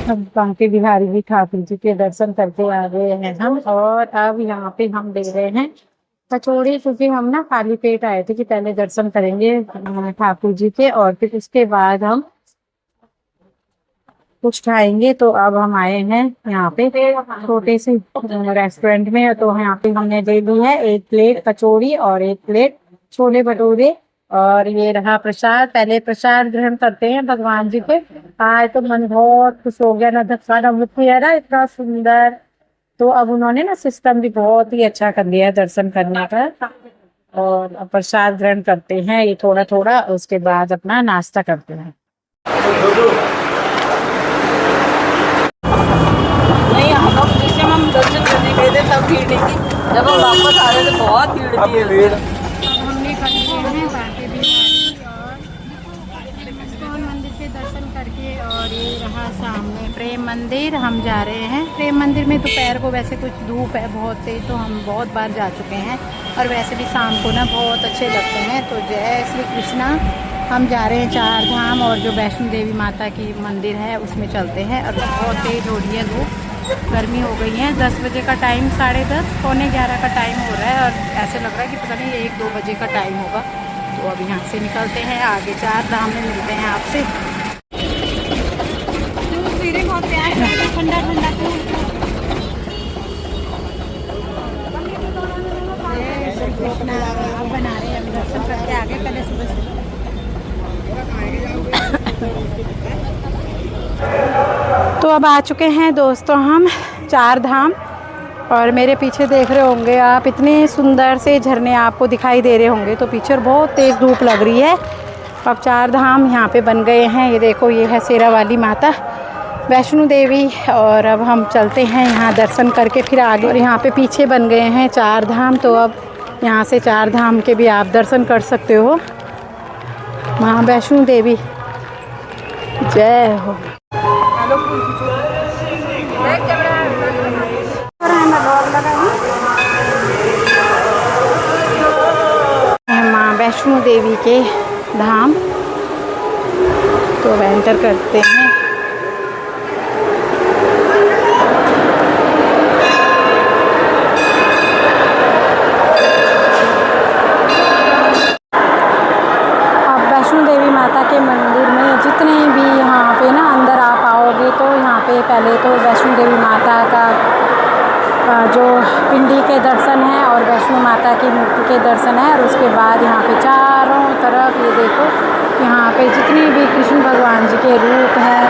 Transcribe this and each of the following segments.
अब बांके बिहारी जी ठाकुर जी के दर्शन करके आ गए हैं हम। और अब यहाँ पे हम ले रहे हैं कचौड़ी, क्योंकि हम ना खाली पेट आए थे कि पहले दर्शन करेंगे ठाकुर जी के और फिर उसके बाद हम कुछ खाएंगे। तो अब हम आए हैं यहाँ पे छोटे से रेस्टोरेंट में। तो यहाँ पे हमने ले ली है 1 प्लेट कचौड़ी और 1 प्लेट छोले भटूरे और ये रहा प्रसाद। पहले प्रसाद ग्रहण करते हैं भगवान जी के। आज तो मन बहुत खुश हो गया ना, धक्का ना मुक्की है ना, इतना सुंदर। तो अब उन्होंने ना सिस्टम भी बहुत ही अच्छा कर दिया है दर्शन करने का। और अब प्रसाद ग्रहण करते हैं ये थोड़ा थोड़ा, उसके बाद अपना नाश्ता करते हैं। नहीं, हम लोग जिस टाइम हम दर्शन करने गए थे तब भीड़ नहीं थी, जब हम वापस आ रहे थे बहुत भीड़ थी। हमने कर लिए हैं बांके बिहारी और इस्कॉन मंदिर से दर्शन करके, और ये रहा सामने प्रेम मंदिर। हम जा रहे हैं प्रेम मंदिर में। दोपहर को वैसे कुछ धूप है बहुत तेज, तो हम बहुत बार जा चुके हैं और वैसे भी शाम को ना बहुत अच्छे लगते हैं। तो जय श्री कृष्णा। हम जा रहे हैं 4 धाम और जो वैष्णो देवी माता की मंदिर है उसमें चलते हैं। और बहुत तेज हो रही है धूप, गर्मी हो गई है। 10 बजे का टाइम, 10:30 पौने 11 का टाइम हो रहा है और ऐसे लग रहा है कि पता नहीं 1-2 बजे का टाइम होगा। तो अब यहाँ से निकलते हैं, आगे 4 धाम में मिलते हैं आपसे। बहुत प्यार ठंडा ठंडा आप बना रहे हैं, दर्शन करके आगे पहले सुबह से। तो अब आ चुके हैं दोस्तों हम 4 धाम, और मेरे पीछे देख रहे होंगे आप, इतने सुंदर से झरने आपको दिखाई दे रहे होंगे। तो पीछे बहुत तेज़ धूप लग रही है। अब 4 धाम यहाँ पे बन गए हैं। ये देखो, ये है शेरा वाली माता वैष्णो देवी। और अब हम चलते हैं यहाँ दर्शन करके फिर आगे। और यहाँ पे पीछे बन गए हैं 4 धाम। तो अब यहाँ से 4 धाम के भी आप दर्शन कर सकते हो। माँ वैष्णो देवी जय हो। माँ वैष्णो देवी के धाम। तो अब एंटर करते हैं। अब वैष्णो देवी माता के मंदिर में जितने भी यहाँ पे ना अंदर आप आओगे तो यहाँ पे पहले तो वैष्णो देवी माता का जो पिंडी के दर्शन है और वैष्णो माता की मूर्ति के दर्शन है। और उसके बाद यहाँ पे चारों तरफ ये देखो, यहाँ पे जितने भी कृष्ण भगवान जी के रूप हैं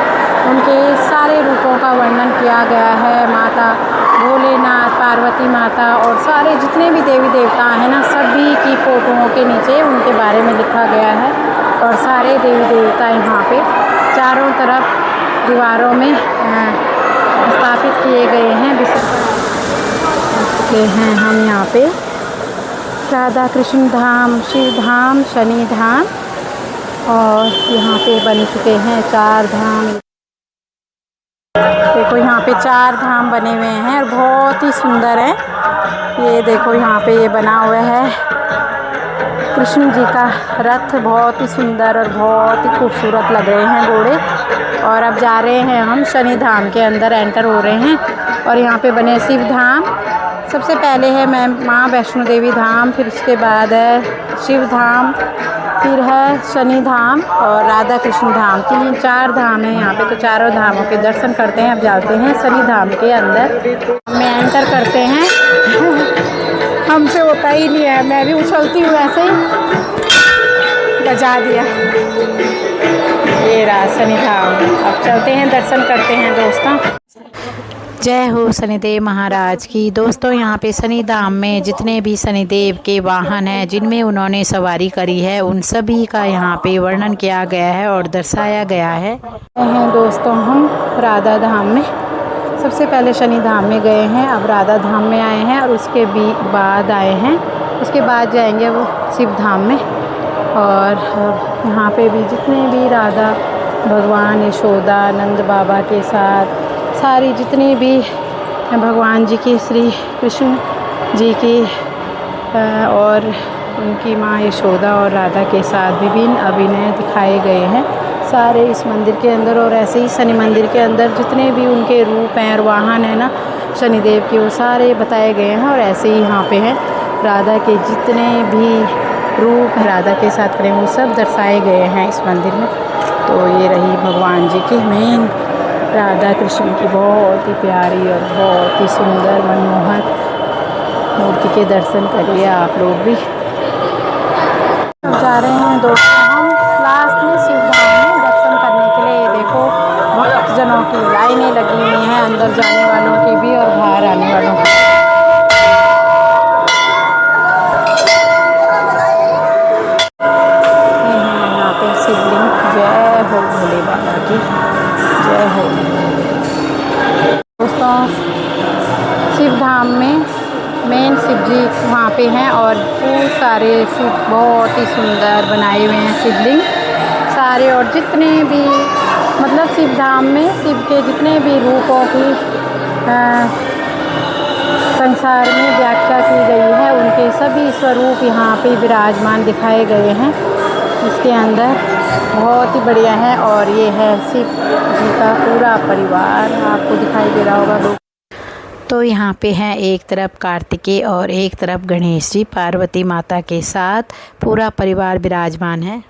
उनके सारे रूपों का वर्णन किया गया है। माता भोलेनाथ, पार्वती माता और सारे जितने भी देवी देवता हैं ना, सभी की फोटोओं के नीचे उनके बारे में लिखा गया है। और सारे देवी देवता यहाँ पे चारों तरफ दीवारों में स्थापित किए गए हैं। के हैं हम यहाँ पे राधा कृष्ण धाम, शिव धाम, शनि धाम, और यहाँ पे बन चुके हैं 4 धाम। देखो यहाँ पे 4 धाम बने हुए हैं और बहुत ही सुंदर है। ये देखो यहाँ पे ये बना हुआ है कृष्ण जी का रथ, बहुत ही सुंदर और बहुत ही खूबसूरत लग रहे हैं घोड़े। और अब जा रहे हैं हम शनि धाम के अंदर एंटर हो रहे हैं। और यहाँ पे बने शिव धाम, सबसे पहले है माँ वैष्णो देवी धाम, फिर उसके बाद है शिव धाम, फिर है शनि धाम और राधा कृष्ण धाम। 3-4 धाम है यहाँ पे। तो चारों धामों के दर्शन करते हैं। अब जाते हैं शनि धाम के अंदर, में एंटर करते हैं। हमसे होता ही नहीं है, मैं भी उछलती हूँ ऐसे ही, बजा दिया। ये रहा शनि धाम। अब चलते हैं, दर्शन करते हैं दोस्तों। जय हो शनिदेव महाराज की। दोस्तों यहाँ पे शनिधाम में जितने भी शनिदेव के वाहन हैं जिनमें उन्होंने सवारी करी है, उन सभी का यहाँ पे वर्णन किया गया है और दर्शाया गया है। दोस्तों हम राधा धाम में, सबसे पहले शनि धाम में गए हैं, अब राधा धाम में आए हैं और उसके भी बाद आए हैं, उसके बाद जाएंगे वो शिव धाम में। और यहाँ पे भी जितने भी राधा भगवान, यशोदा, नंद बाबा के साथ सारी जितनी भी भगवान जी की, श्री कृष्ण जी की और उनकी माँ यशोदा और राधा के साथ विभिन्न अभिनय दिखाए गए हैं सारे इस मंदिर के अंदर। और ऐसे ही शनि मंदिर के अंदर जितने भी उनके रूप हैं और वाहन हैं ना शनिदेव के, वो सारे बताए गए हैं। और ऐसे ही यहाँ पे हैं राधा के जितने भी रूप राधा के साथ खड़े वो सब दर्शाए गए हैं इस मंदिर में। तो ये रही भगवान जी की मेन राधा कृष्ण की बहुत ही प्यारी और बहुत ही सुंदर मनमोहक मूर्ति के दर्शन करिए आप लोग भी। जा रहे हैं दोस्तों हम लास्ट में शिवधाम में दर्शन करने के लिए। ये देखो भक्तजनों की लाइनें लगी हुई हैं, अंदर जाने वालों की भी और बाहर आने वालों की। यहाँ पे शिवलिंग, जय हो भोले बाबा की जय हो। दोस्तों शिवधाम में मेन शिव जी वहाँ पे हैं और बहुत सारे शिव बहुत ही सुंदर बनाए हुए हैं शिवलिंग सारे। और जितने भी मतलब शिवधाम में शिव के जितने भी रूपों की संसार में व्याख्या की गई है उनके सभी स्वरूप यहाँ पे विराजमान दिखाए गए हैं इसके अंदर। बहुत ही बढ़िया है। और ये है शिव जी का पूरा परिवार, आपको दिखाई दे रहा होगा लोग। तो यहाँ पे हैं एक तरफ कार्तिकेय और एक तरफ गणेश जी पार्वती माता के साथ पूरा परिवार विराजमान है।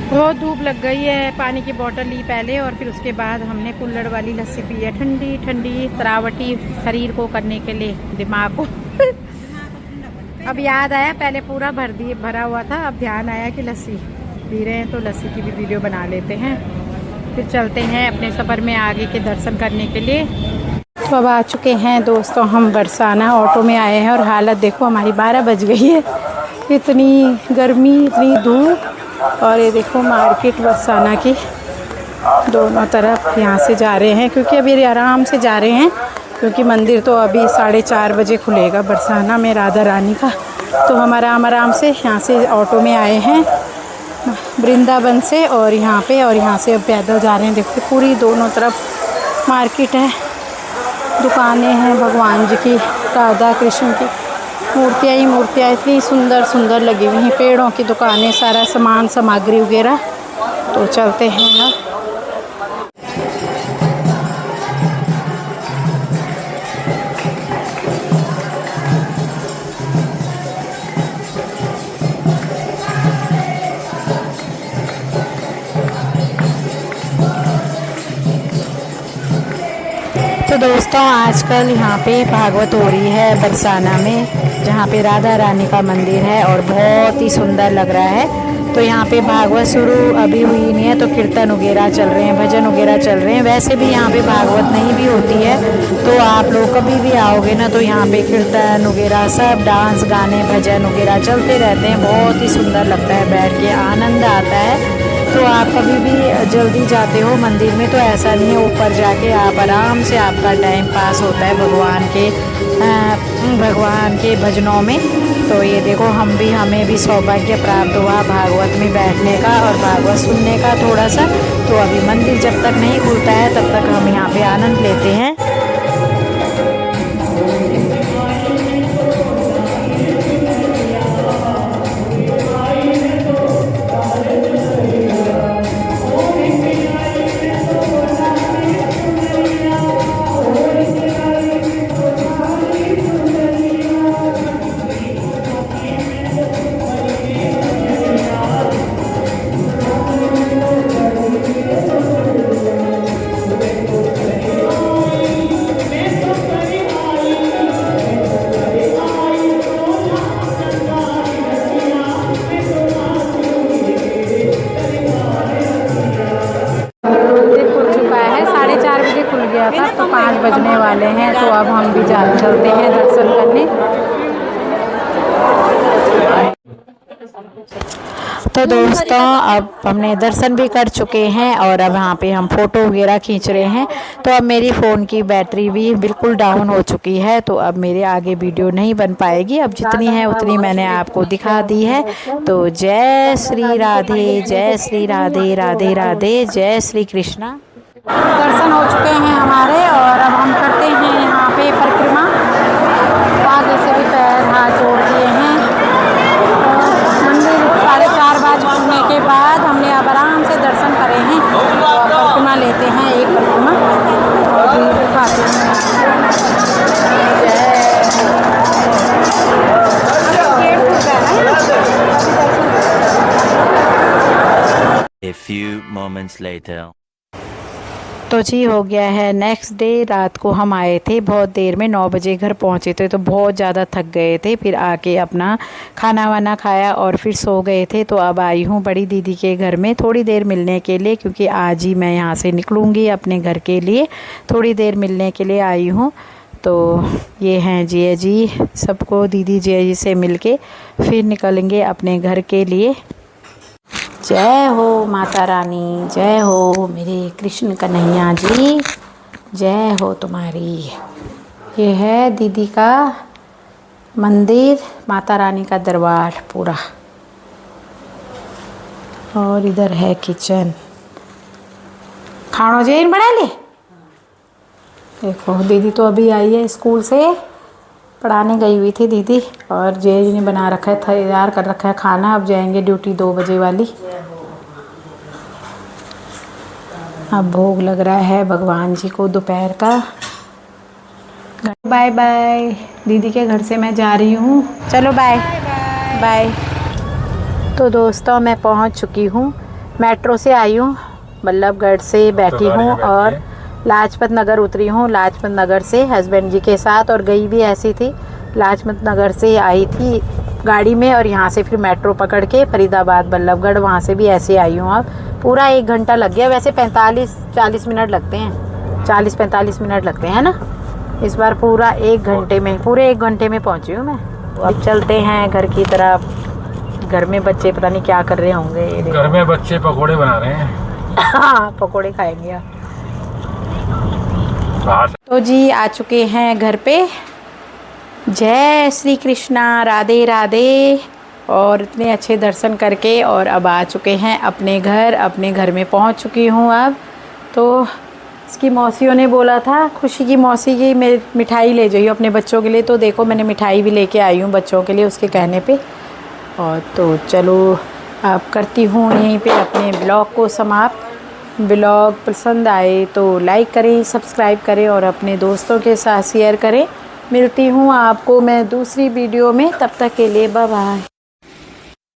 बहुत धूप लग गई है। पानी की बोतल ली पहले और फिर उसके बाद हमने कुल्हड़ वाली लस्सी पी है, ठंडी ठंडी तरावटी शरीर को करने के लिए, दिमाग को। अब याद आया, पहले पूरा भरा हुआ था, अब ध्यान आया कि लस्सी पी रहे हैं तो लस्सी की भी वीडियो बना लेते हैं। फिर चलते हैं अपने सफ़र में आगे के दर्शन करने के लिए। तो अब आ चुके हैं दोस्तों हम बरसाना, ऑटो में आए हैं और हालत देखो हमारी 12 बज गई है। इतनी गर्मी, इतनी धूप। और ये देखो मार्केट बरसाना की दोनों तरफ यहाँ से जा रहे हैं क्योंकि अभी आराम से जा रहे हैं क्योंकि मंदिर तो अभी 4:30 बजे खुलेगा बरसाना में राधा रानी का। तो हम आराम से यहाँ से ऑटो में आए हैं वृंदावन से और यहाँ से अब पैदल जा रहे हैं। देखो पूरी दोनों तरफ मार्केट है, दुकानें हैं भगवान जी की, राधा कृष्ण की मूर्तियाँ ही मूर्तियाँ इतनी सुंदर सुंदर लगी हुई हैं, पेड़ों की दुकानें, सारा सामान सामग्री वगैरह। तो चलते हैं ना। तो दोस्तों आजकल यहाँ पे भागवत हो रही है बरसाना में, जहाँ पे राधा रानी का मंदिर है और बहुत ही सुंदर लग रहा है। तो यहाँ पे भागवत शुरू अभी हुई नहीं है, तो कीर्तन वगैरह चल रहे हैं, भजन वगैरह चल रहे हैं। वैसे भी यहाँ पे भागवत नहीं भी होती है, तो आप लोग कभी भी आओगे ना तो यहाँ पे कीर्तन वगैरह सब डांस गाने भजन वगैरह चलते रहते हैं। बहुत ही सुंदर लगता है, बैठ के आनंद आता है। तो आप कभी भी जल्दी जाते हो मंदिर में तो ऐसा नहीं है, ऊपर जाके आप आराम से आपका टाइम पास होता है भगवान के भजनों में। तो ये देखो हमें भी सौभाग्य प्राप्त हुआ भागवत में बैठने का और भागवत सुनने का थोड़ा सा। तो अभी मंदिर जब तक नहीं खुलता है तब तक हम यहाँ पे आनंद लेते हैं। बजने वाले हैं, तो अब हम भी चलते हैं दर्शन करने। तो दोस्तों अब हमने दर्शन भी कर चुके हैं और अब यहाँ पे हम फ़ोटो वगैरह खींच रहे हैं। तो अब मेरी फ़ोन की बैटरी भी बिल्कुल डाउन हो चुकी है, तो अब मेरे आगे वीडियो नहीं बन पाएगी। अब जितनी है उतनी मैंने आपको दिखा दी है। तो जय श्री राधे, जय श्री राधे, राधे राधे, जय श्री कृष्णा। दर्शन हो चुके हैं हमारे और अब हम करते हैं यहाँ पे परिक्रमा। आगे से भी पैर हाथ जोड़ दिए हैं। मंदिर 4:30 बजे घूमने के बाद हमने अब आराम से दर्शन करे हैं और परिक्रमा लेते हैं, एक परिक्रमा और भी दिखाते हैं। A few moments later. तो जी हो गया है नेक्स्ट डे। रात को हम आए थे बहुत देर में, 9 बजे घर पहुँचे थे, तो बहुत ज़्यादा थक गए थे। फिर आके अपना खाना वाना खाया और फिर सो गए थे। तो अब आई हूँ बड़ी दीदी के घर में थोड़ी देर मिलने के लिए, क्योंकि आज ही मैं यहाँ से निकलूँगी अपने घर के लिए। थोड़ी देर मिलने के लिए आई हूँ। तो ये हैं जिया जी, सबको दीदी जिया जी से मिलके फिर निकलेंगे अपने घर के लिए। जय हो माता रानी, जय हो मेरे कृष्ण कन्हैया जी, जय हो तुम्हारी। ये है दीदी का मंदिर, माता रानी का दरबार पूरा, और इधर है किचन। खाना जैन बना ले। देखो दीदी तो अभी आई है स्कूल से, पढ़ाने गई हुई थी दीदी, और जय जी ने बना रखा है, तैयार कर रखा है खाना। अब जाएंगे ड्यूटी 2 बजे वाली। अब भोग लग रहा है भगवान जी को दोपहर का। बाय बाय, दीदी के घर से मैं जा रही हूँ, चलो बाय बाय। तो दोस्तों मैं पहुँच चुकी हूँ, मेट्रो से आई हूँ, बल्लभगढ़ से बैठी हूँ और लाजपत नगर उतरी हूँ। लाजपत नगर से हस्बैंड जी के साथ, और गई भी ऐसी थी, लाजपत नगर से आई थी गाड़ी में और यहाँ से फिर मेट्रो पकड़ के फरीदाबाद बल्लभगढ़, वहाँ से भी ऐसे आई हूँ। अब पूरा 1 घंटा लग गया, वैसे 45-40 मिनट लगते हैं, 40-45 मिनट लगते हैं ना। इस बार पूरा 1 घंटे में, पूरे 1 घंटे में पहुँची हूँ मैं। तो अब चलते हैं घर की तरफ। घर में बच्चे पता नहीं क्या कर रहे होंगे। घर में बच्चे पकोड़े बना रहे हैं। हाँ पकोड़े खाएंगे आप। तो जी आ चुके हैं घर पे। जय श्री कृष्णा, राधे राधे। और इतने अच्छे दर्शन करके और अब आ चुके हैं अपने घर में पहुंच चुकी हूं अब। तो इसकी मौसियों ने बोला था, खुशी की मौसी की, मेरी मिठाई ले जाइए अपने बच्चों के लिए। तो देखो मैंने मिठाई भी लेके आई हूँ बच्चों के लिए उसके कहने पे। और तो चलो अब करती हूँ यहीं पे अपने ब्लॉग को समाप्त। ब्लॉग पसंद आए तो लाइक करें, सब्सक्राइब करें और अपने दोस्तों के साथ शेयर करें। मिलती हूँ आपको मैं दूसरी वीडियो में, तब तक के लिए बाय बाय।